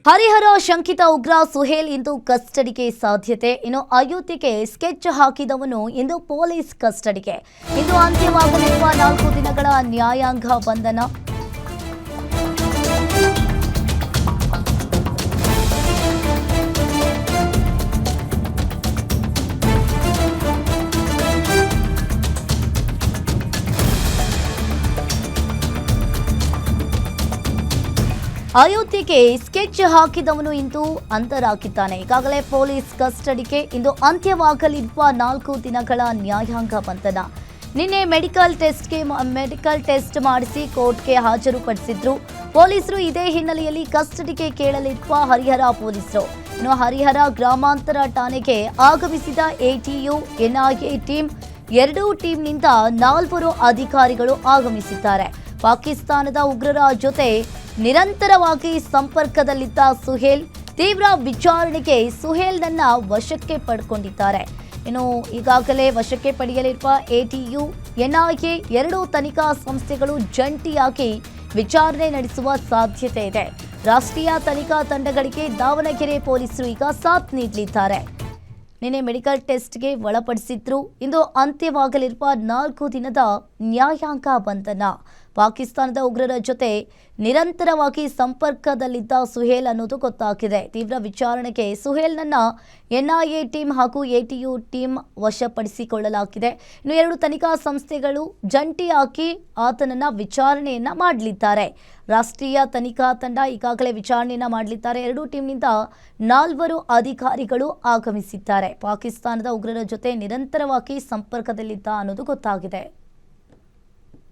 ಹರಿಹರ ಶಂಕಿತ ಉಗ್ರ ಸುಹೇಲ್ ಇಂದು ಕಸ್ಟಡಿಗೆ ಸಾಧ್ಯತೆ. ಇನ್ನು ಅಯೋಧ್ಯೆಗೆ ಸ್ಕೆಚ್ ಹಾಕಿದವನು ಇಂದು ಪೊಲೀಸ್ ಕಸ್ಟಡಿಗೆ. ಇಂದು ಅಂತ್ಯವಾಗಲಿರುವ 4 ದಿನಗಳ ನ್ಯಾಯಾಂಗ ಬಂಧನ. ಅಯೋಧ್ಯೆಗೆ ಸ್ಕೆಚ್ ಹಾಕಿದವನು ಇಂದು ಅಂತರಾಗಿದ್ದಾನೆ. ಈಗಾಗಲೇ ಪೊಲೀಸ್ ಕಸ್ಟಡಿಗೆ. ಇಂದು ಅಂತ್ಯವಾಗಲಿರುವ 4 ದಿನಗಳ ನ್ಯಾಯಾಂಗ ಬಂಧನ. ನಿನ್ನೆ ಮೆಡಿಕಲ್ ಟೆಸ್ಟ್ ಮಾಡಿಸಿ ಕೋರ್ಟ್ಗೆ ಹಾಜರುಪಡಿಸಿದ್ರು ಪೊಲೀಸರು. ಇದೇ ಹಿನ್ನೆಲೆಯಲ್ಲಿ ಕಸ್ಟಡಿಗೆ ಕೇಳಲಿರುವ ಹರಿಹರ ಪೊಲೀಸರು. ಇನ್ನು ಹರಿಹರ ಗ್ರಾಮಾಂತರ ಠಾಣೆಗೆ ಆಗಮಿಸಿದ ಎಟಿಯು ಎನ್ಐಎ ಟೀಮ್, ಎರಡೂ ಟೀಮ್ನಿಂದ 4 ಅಧಿಕಾರಿಗಳು ಆಗಮಿಸಿದ್ದಾರೆ. ಪಾಕಿಸ್ತಾನದ ಉಗ್ರರ ಜೊತೆ ನಿರಂತರವಾಗಿ ಸಂಪರ್ಕದಲ್ಲಿದ್ದ ಸುಹೇಲ್ ತೀವ್ರ ವಿಚಾರಣೆಗೆ ಸುಹೇಲ್ನನ್ನ ವಶಕ್ಕೆ ಪಡೆದುಕೊಂಡಿದ್ದಾರೆ. ಇನ್ನು ಈಗಾಗಲೇ ವಶಕ್ಕೆ ಪಡೆಯಲಿರುವ ಎಟಿಯು ಎನ್ಐಎ ಎರಡೂ ತನಿಖಾ ಸಂಸ್ಥೆಗಳು ಜಂಟಿಯಾಗಿ ವಿಚಾರಣೆ ನಡೆಸುವ ಸಾಧ್ಯತೆ ಇದೆ. ರಾಷ್ಟ್ರೀಯ ತನಿಖಾ ತಂಡಗಳಿಗೆ ದಾವಣಗೆರೆ ಪೊಲೀಸರು ಈಗ ಸಾಥ್ ನೀಡಲಿದ್ದಾರೆ. ನಿನ್ನೆ ಮೆಡಿಕಲ್ ಟೆಸ್ಟ್ಗೆ ಒಳಪಡಿಸಿದ್ರು. ಇಂದು ಅಂತ್ಯವಾಗಲಿರುವ 4 ದಿನದ ನ್ಯಾಯಾಂಗ ಬಂಧನ. ಪಾಕಿಸ್ತಾನದ ಉಗ್ರರ ಜೊತೆ ನಿರಂತರವಾಗಿ ಸಂಪರ್ಕದಲ್ಲಿದ್ದ ಸುಹೇಲ್ ಅನ್ನೋದು ಗೊತ್ತಾಗಿದೆ. ತೀವ್ರ ವಿಚಾರಣೆಗೆ ಸುಹೇಲ್ನನ್ನ ಎನ್ಐಎ ಟೀಮ್ ಹಾಗೂ ಎಟಿಯು ಟೀಮ್ ವಶಪಡಿಸಿಕೊಳ್ಳಲಾಗಿದೆ. ಇನ್ನು 2 ತನಿಖಾ ಸಂಸ್ಥೆಗಳು ಜಂಟಿಯಾಗಿ ಆತನನ್ನ ವಿಚಾರಣೆಯನ್ನ ಮಾಡಲಿದ್ದಾರೆ. ರಾಷ್ಟ್ರೀಯ ತನಿಖಾ ತಂಡ ಈಗಾಗಲೇ ವಿಚಾರಣೆಯನ್ನ ಮಾಡಲಿದ್ದಾರೆ. 2 ಟೀಮ್ನಿಂದ 4 ಅಧಿಕಾರಿಗಳು ಆಗಮಿಸಿದ್ದಾರೆ. ಪಾಕಿಸ್ತಾನದ ಉಗ್ರರ ಜೊತೆ ನಿರಂತರವಾಗಿ ಸಂಪರ್ಕದಲ್ಲಿದ್ದ ಅನ್ನೋದು ಗೊತ್ತಾಗಿದೆ.